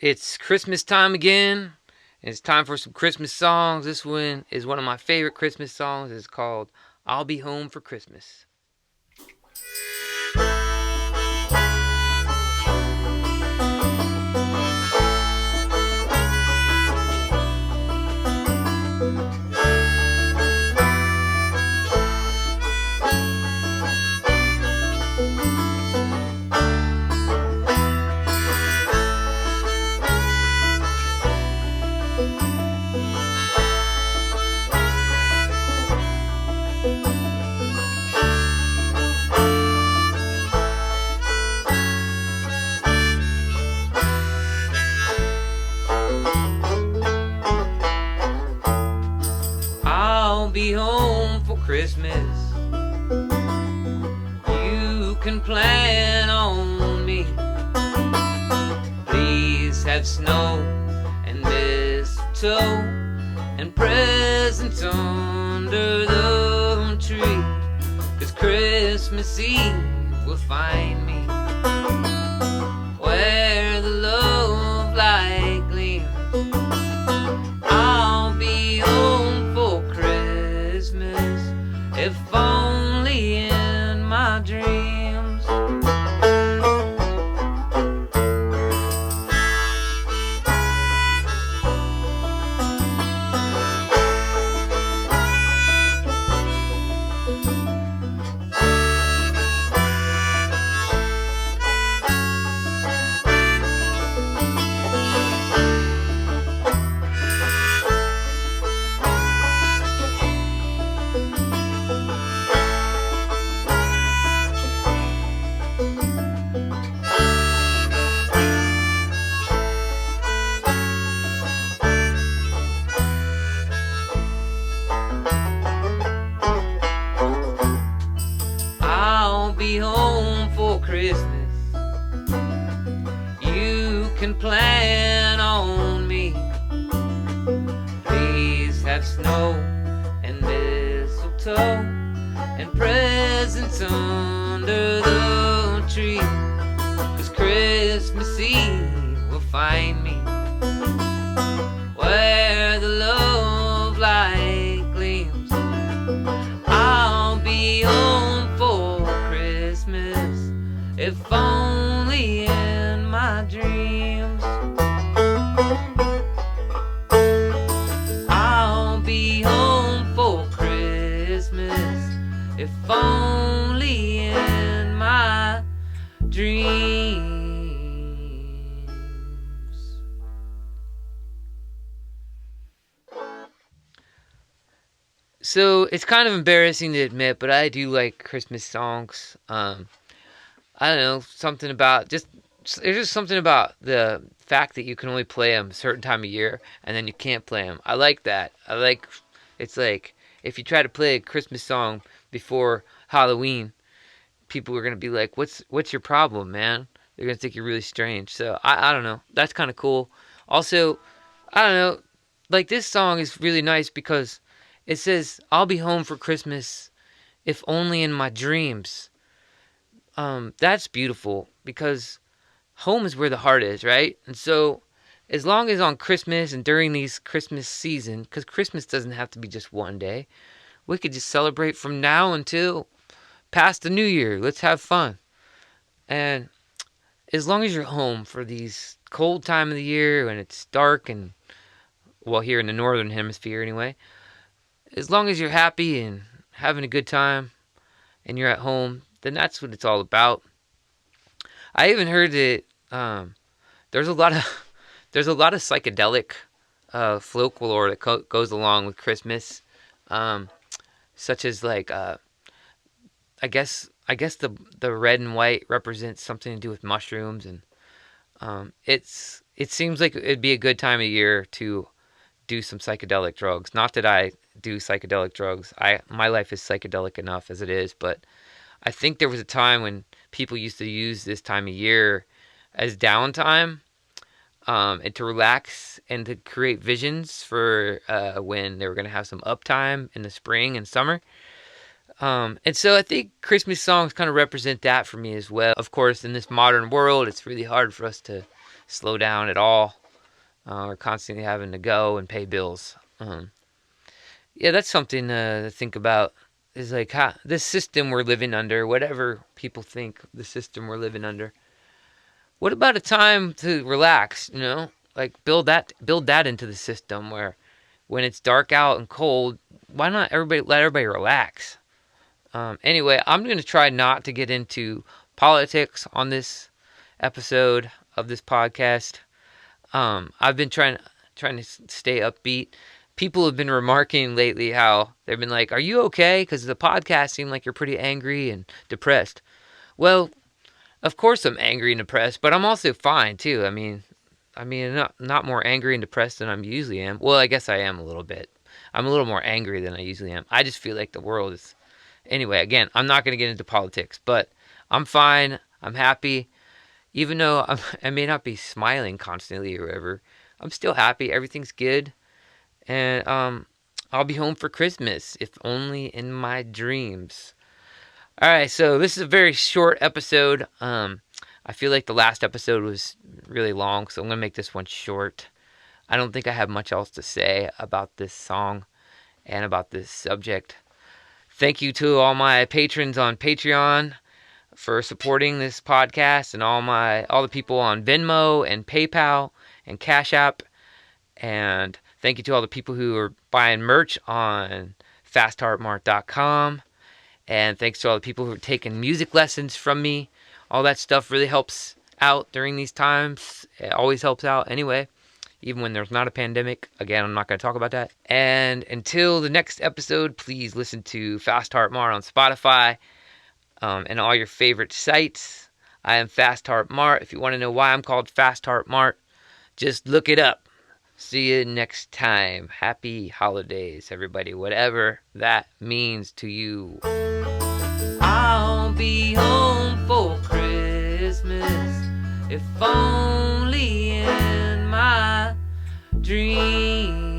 It's Christmas time again. And it's time for some Christmas songs. This one is one of my favorite Christmas songs. It's called I'll Be Home for Christmas. I'll be home for Christmas. You can plan on me. Please have snow and mistletoe and presents under the tree. 'Cause Christmas Eve will find me where the love light gleams. I'll be home for Christmas, if only in my dreams. I'll be home for Christmas. You can plan on me. Please have snow and mistletoe and presents under the tree. 'Cause Christmas Eve will find me where the love light gleams. I'll be home for Christmas, if only in my dreams. I'll be home for Christmas, if only in my dreams. So it's kind of embarrassing to admit, but I do like Christmas songs. I don't know, something about there's just something about the fact that you can only play them a certain time of year and then you can't play them. I like that. It's like if you try to play a Christmas song before Halloween, people are gonna be like, "What's your problem, man?" They're gonna think you're really strange. So I don't know. That's kind of cool. Also, I don't know. Like this song is really nice because it says, "I'll be home for Christmas, if only in my dreams." That's beautiful because home is where the heart is, right? And so, as long as on Christmas and during these Christmas season, because Christmas doesn't have to be just one day, we could just celebrate from now until past the New Year. Let's have fun. And as long as you're home for these cold time of the year when it's dark and, well, here in the northern hemisphere anyway, as long as you're happy and having a good time and you're at home, then that's what it's all about. I even heard that there's a lot of there's a lot of psychedelic folklore that goes along with Christmas, um, such as like I guess the red and white represents something to do with mushrooms, and it seems like it'd be a good time of year to do some psychedelic drugs. Not that I do psychedelic drugs. My life is psychedelic enough as it is, but I think there was a time when people used to use this time of year as downtime, and to relax and to create visions for when they were going to have some uptime in the spring and summer. And so I think Christmas songs kind of represent that for me as well. Of course, in this modern world, it's really hard for us to slow down at all. We're constantly having to go and pay bills. Yeah, that's something to think about. Is like how this system we're living under, whatever people think the system we're living under. What about a time to relax? Like build that into the system where when it's dark out and cold, why not let everybody relax? Anyway, I'm gonna try not to get into politics on this episode of this podcast. I've been trying to stay upbeat. People have been remarking lately how they've been like, "Are you okay?" Because the podcast seemed like you're pretty angry and depressed. Well, of course I'm angry and depressed, but I'm also fine too. I mean, not more angry and depressed than I usually am. Well, I guess I am a little bit. I'm a little more angry than I usually am. I just feel like the world is. Anyway, again, I'm not going to get into politics, but I'm fine. I'm happy. Even though I may not be smiling constantly or whatever, I'm still happy. Everything's good. And I'll be home for Christmas, if only in my dreams. Alright, so this is a very short episode. I feel like the last episode was really long, so I'm going to make this one short. I don't think I have much else to say about this song and about this subject. Thank you to all my patrons on Patreon for supporting this podcast, and all the people on Venmo and PayPal and Cash App. And thank you to all the people who are buying merch on fastheartmart.com. And thanks to all the people who are taking music lessons from me. All that stuff really helps out during these times. It always helps out anyway, even when there's not a pandemic. Again, I'm not going to talk about that. And until the next episode, please listen to Fast Heart Mart on Spotify and all your favorite sites. I am Fast Heart Mart. If you want to know why I'm called Fast Heart Mart, just look it up. See you next time. Happy holidays, everybody, whatever that means to you. I'll be home for Christmas, if only in my dreams.